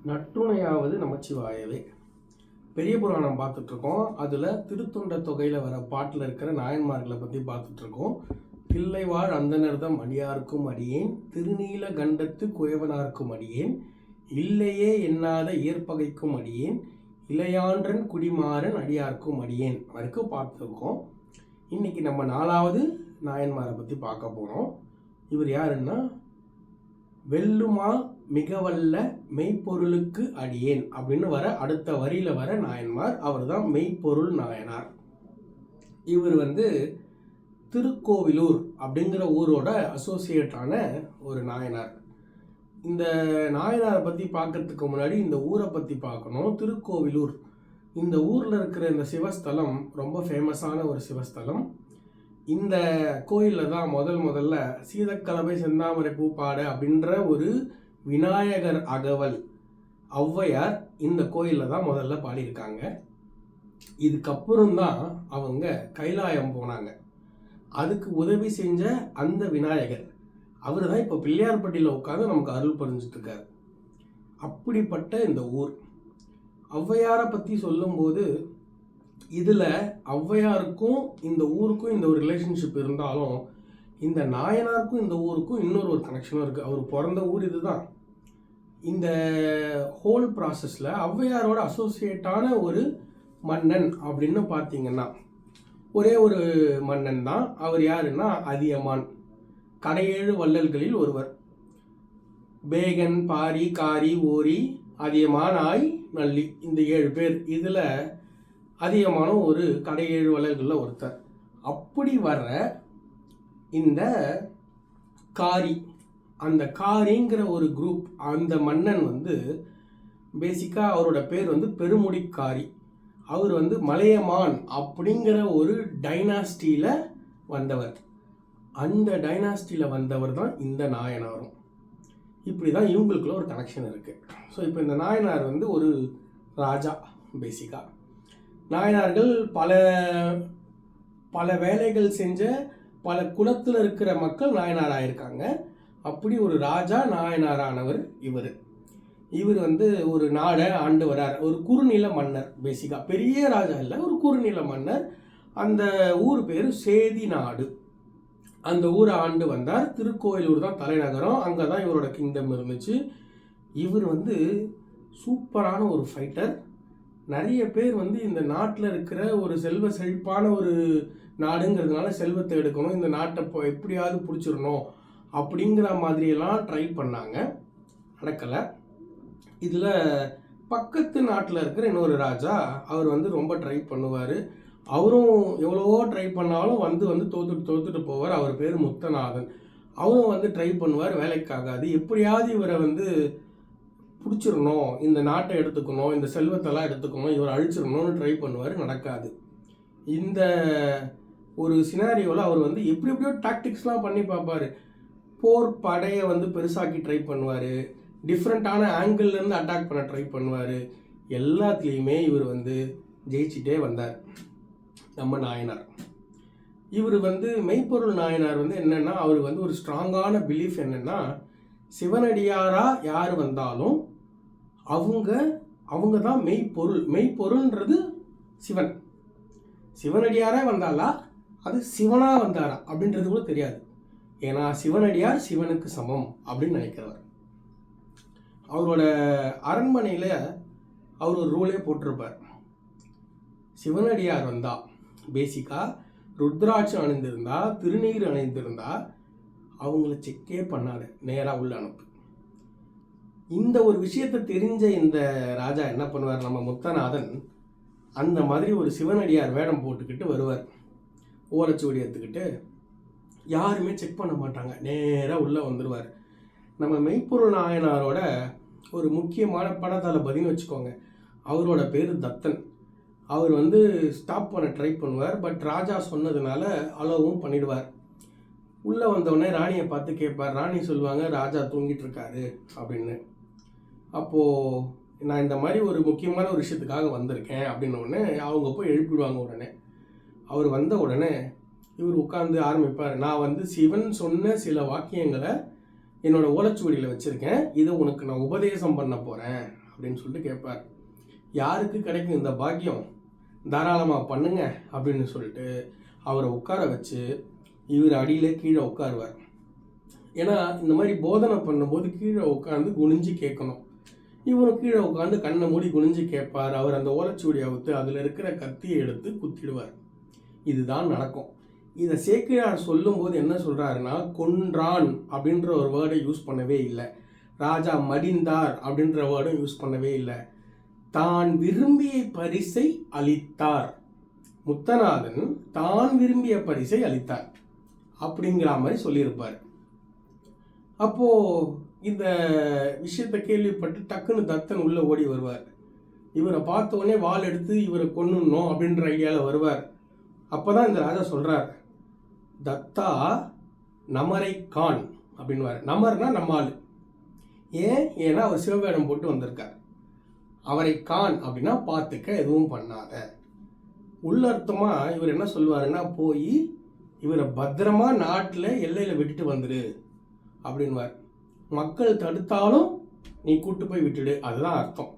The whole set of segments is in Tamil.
நற்றுணையாவது நமச்சிவாயவே. பெரிய புராணம் பார்த்துட்ருக்கோம். அதில் திருத்தொண்ட தொகையில் வர பாட்டில் இருக்கிற நாயன்மார்களை பற்றி பார்த்துட்ருக்கோம். தில்லைவாழ் அந்தனர்தம் அடியார்க்கும் அடியேன், திருநீல கண்டத்து குயவனார்க்கும் அடியேன், இல்லையே எண்ணாத இயற்பகைக்கும் அடியேன், இளையான்றன் குடிமாறன் அடியார்க்கும் அடியேன் வரைக்கும் பார்த்துருக்கோம். இன்றைக்கி நம்ம 4வது நாயன்மாரை பற்றி பார்க்க போகிறோம். இவர் யாருன்னா, வெல்லுமா மிகவல்ல மெய்ப்பொருளுக்கு அடியேன் அப்படின்னு வர அடுத்த வரியில வர நாயன்மார். அவர் தான் மெய்ப்பொருள் நாயனார். இவர் திருக்கோவிலூர் அப்படிங்கிற ஊரோட அசோசியேட்டான ஒரு நாயனார். இந்த நாயனாரை பற்றி பார்க்கறதுக்கு முன்னாடி இந்த ஊரை பற்றி பார்க்கணும். திருக்கோவிலூர், இந்த ஊரில் இருக்கிற இந்த சிவஸ்தலம் ரொம்ப ஃபேமஸான ஒரு சிவஸ்தலம். இந்த கோயிலில் தான் முதல்ல சீதக்கலவை செந்தாமரை பூப்பாடு அப்படின்ற ஒரு விநாயகர் அகவல் ஔவையார் இந்த கோயிலில் தான் முதல்ல பாடியிருக்காங்க. இதுக்கப்புறம் தான் அவங்க கைலாயம் போனாங்க. அதுக்கு உதவி செஞ்ச அந்த விநாயகர் அவர் தான் இப்போ பிள்ளையார்பட்டியில் உட்காந்து நமக்கு அருள் புரிஞ்சிட்ருக்காரு. அப்படிப்பட்ட இந்த ஊர் ஔவையாரை பற்றி சொல்லும்போது இதில் ஔவையாருக்கும் இந்த ஊருக்கும் இந்த ஒரு ரிலேஷன்ஷிப் இருந்தாலும், இந்த நாயனாருக்கும் இந்த ஊருக்கும் இன்னொரு கனெக்ஷனும் இருக்குது. அவர் பிறந்த ஊர் இதுதான். இந்த ஹோல் ப்ராசஸில் ஔவையாரோட அசோசியேட்டான ஒரு மன்னன் அப்படின்னு பார்த்தீங்கன்னா ஒரே ஒரு மன்னன் தான். அவர் யாருன்னா அதியமான். கடையேழு வள்ளல்களில் ஒருவர். பேகன், பாரி, காரி, ஓரி, அதியமான், ஆய், நல்லி, இந்த 7 பேர். இதில் அதிகமான ஒரு கடையேழு வள்ளல்களில் ஒருத்தர். அப்படி வர்ற இந்த காரி, அந்த காரிங்கிற ஒரு குரூப், அந்த மன்னன் பேசிக்காக அவரோட பேர் பெருமுடிக்காரி. அவர் மலையமான் அப்படிங்கிற ஒரு டைனாஸ்டியில் வந்தவர். அந்த டைனாஸ்டியில் வந்தவர் தான் இந்த நாயனாரும். இப்படி தான் இவங்களுக்குள்ள ஒரு கனெக்ஷன் இருக்குது. ஸோ இப்போ இந்த நாயனார் ஒரு ராஜா. பேசிக்காக நாயனார்கள் பல பல வேலைகள் செஞ்ச பல குலத்தில் இருக்கிற மக்கள் நாயனார் ஆயிருக்காங்க. அப்படி ஒரு ராஜா நாயனாரானவர் இவர். ஒரு நாடை ஆண்டு வரார். ஒரு குறுநில மன்னர். பேசிக்காக பெரிய ராஜா இல்லை, ஒரு குறுநில மன்னர். அந்த ஊர் பேர் சேதி நாடு. அந்த ஊரை ஆண்டு வந்தார். திருக்கோயிலூர் தான் தலைநகரம். அங்கே தான் இவரோட கிங்டம் இருந்துச்சு. இவர் சூப்பரான ஒரு ஃபைட்டர். நிறைய பேர் இந்த நாட்டில் இருக்கிற ஒரு செல்வ செழிப்பான ஒரு நாடுங்கிறதுனால செல்வத்தை எடுக்கணும், இந்த நாட்டை எப்படியாவது பிடிச்சிடணும் அப்படிங்கிற மாதிரியெல்லாம் ட்ரை பண்ணாங்க. நடக்கலை. இதில் பக்கத்து நாட்டில் இருக்கிற இன்னொரு ராஜா அவர் ரொம்ப ட்ரை பண்ணுவார். அவரும் எவ்வளவோ ட்ரை பண்ணாலும் தோத்துட்டு போவார். அவர் பேர் முத்தநாதன். அவரும் ட்ரை பண்ணுவார், வேலைக்காகாது. எப்படியாவது இவரை பிடிச்சிடணும், இந்த நாட்டை எடுத்துக்கணும், இந்த செல்வத்தெல்லாம் எடுத்துக்கணும், இவர் அழிச்சிடணும்னு ட்ரை பண்ணுவார். நடக்காது. இந்த ஒரு சினாரியோவில் அவர் எப்படியோ டாக்டிக்ஸ்லாம் பண்ணி பார்ப்பார். போர் படையை பெருசாக்கி ட்ரை பண்ணுவார். டிஃப்ரெண்ட்டான ஆங்கிள்லேருந்து அட்டாக் பண்ண ட்ரை பண்ணுவார். எல்லாத்துலேயுமே இவர் ஜெயிச்சிட்டே வந்தார் நம்ம நாயனார். இவர் மெய்ப்பொருள் நாயனார் என்னென்னா, அவர் ஒரு ஸ்ட்ராங்கான பிலீஃப் என்னென்னா, சிவனடியாராக யார் வந்தாலும் அவங்க தான் மெய்ப்பொருள். மெய்ப்பொருள்ன்றது சிவன். சிவனடியாரே வந்தாலா, அது சிவனாக வந்தாரா அப்படின்றது கூட தெரியாது. ஏன்னா சிவனடியார் சிவனுக்கு சமம் அப்படின்னு நினைக்கிறவர். அவரோட அரண்மனையில் அவர் ஒரு ரூலே போட்டிருப்பார். சிவனடியார் வந்தா பேசிக்காக ருத்ராட்சம் அணிந்திருந்தா, திருநீர் அணிந்திருந்தா அவங்கள செக்கே பண்ணாத, நேராக உள்ள அனுப்பு. இந்த ஒரு விஷயத்தை தெரிஞ்ச இந்த ராஜா என்ன பண்ணுவார், நம்ம முத்தநாதன் அந்த மாதிரி ஒரு சிவனடியார் வேடம் போட்டுக்கிட்டு வருவார். ஓலைச்சுவடி எடுத்துக்கிட்டு. யாருமே செக் பண்ண மாட்டாங்க, நேராக உள்ளே வந்துடுவார். நம்ம மெய்ப்பொருள் நாயனாரோட ஒரு முக்கியமான படத்தளபதினு வச்சுக்கோங்க. அவரோட பேர் தத்தன். அவர் ஸ்டாப் பண்ண ட்ரை பண்ணுவார். பட் ராஜா சொன்னதுனால அலோவும் பண்ணிடுவார். உள்ளே வந்தவுடனே ராணியை பார்த்து கேட்பார். ராணி சொல்லுவாங்க, ராஜா தூங்கிட்டு இருக்காரு அப்படின்னு. அப்போது நான் இந்த மாதிரி ஒரு முக்கியமான ஒரு விஷயத்துக்காக வந்திருக்கேன் அப்படின்னோடனே அவங்க போய் எழுப்பிடுவாங்க. உடனே அவர் வந்த உடனே இவர் உட்காந்து ஆரம்பிப்பார். நான் சிவன் சொன்ன சில வாக்கியங்களை என்னோடய ஓலைச்சுவடியில் வச்சுருக்கேன், இதை உனக்கு நான் உபதேசம் பண்ண போகிறேன் அப்படின்னு சொல்லிட்டு கேட்பார். யாருக்கு கிடைக்கும் இந்த பாக்கியம்? தாராளமாக பண்ணுங்க அப்படின்னு சொல்லிட்டு அவரை உட்கார வச்சு இவர் அடியில் கீழே உட்காருவார். ஏன்னா இந்த மாதிரி போதனை பண்ணும்போது கீழே உட்காந்து குனிஞ்சு கேட்கணும். இவரும் கீழே உட்காந்து கண்ணை மூடி குனிஞ்சு கேட்பார். அவர் அந்த ஓலைச்சுவடி அவுத்து அதில் இருக்கிற கத்தியை எடுத்து குத்திடுவார். இதுதான் நடக்கும். இதை சேக்கிழார் சொல்லும்போது என்ன சொல்கிறாருன்னா, கொன்றான் அப்படின்ற ஒரு வேர்டை யூஸ் பண்ணவே இல்லை. ராஜா மடிந்தார் அப்படின்ற வேர்டும் யூஸ் பண்ணவே இல்லை. தான் விரும்பிய பரிசை அளித்தார். முத்தநாதன் தான் விரும்பிய பரிசை அளித்தார் அப்படிங்கிற மாதிரி சொல்லியிருப்பார். அப்போது இந்த விஷயத்தை கேள்விப்பட்டு டக்குன்னு தத்தன் உள்ளே ஓடி வருவார். இவரை பார்த்த உடனே வாள் எடுத்து இவரை கொன்னுடணும் அப்படின்ற ஐடியாவில் வருவார். அப்போ தான் இந்த ராஜா சொல்கிறார், தத்தா நமரை கான் அப்படின்வார். நமர்னா நம்ம ஆள். ஏன்னா அவர் சிவவேடம் போட்டு வந்திருக்கார். அவரை கான் அப்படின்னா பார்த்துக்க, எதுவும் பண்ணாத. உள்ளர்த்தமாக இவர் என்ன சொல்லுவாருன்னா, போய் இவரை பத்திரமா நாட்டில் எல்லையில் விட்டுட்டு வந்துடு அப்படின்வார். மக்கள் தடுத்தாலும் நீ கூட்டு போய் விட்டுடு, அதுதான் அர்த்தம்.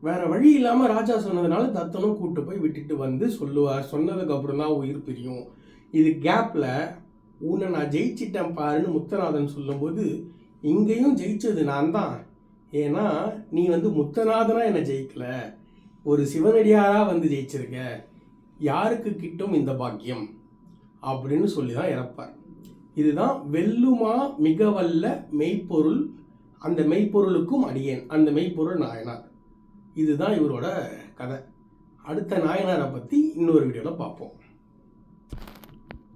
வேற வழி இல்லாமல் ராஜா சொன்னதுனால தத்தனும் கூட்டு போய் விட்டுட்டு வந்து சொல்லுவார். சொன்னதுக்கு அப்புறம் தான் உயிர் பிரியும். இது கேப்பில் உன்னை நான் ஜெயிச்சிட்டேன் பாருன்னு முத்தநாதன் சொல்லும்போது, இங்கேயும் ஜெயிச்சது நான் தான். ஏன்னா நீ முத்தநாதனா என்னை ஜெயிக்கல, ஒரு சிவனடியாராக ஜெயிச்சிருக்க, யாருக்கு கிட்டும் இந்த பாக்கியம் அப்படின்னு சொல்லி தான் இறப்பார். இதுதான் வெல்லுமா மிக வல்ல மெய்ப்பொருள், அந்த மெய்ப்பொருளுக்கும் அடியேன், அந்த மெய்ப்பொருள் நாயனார். இதுதான் இவரோட கதை. அடுத்த நாயனாரை பற்றி இன்னொரு வீடியோவில் பார்ப்போம்.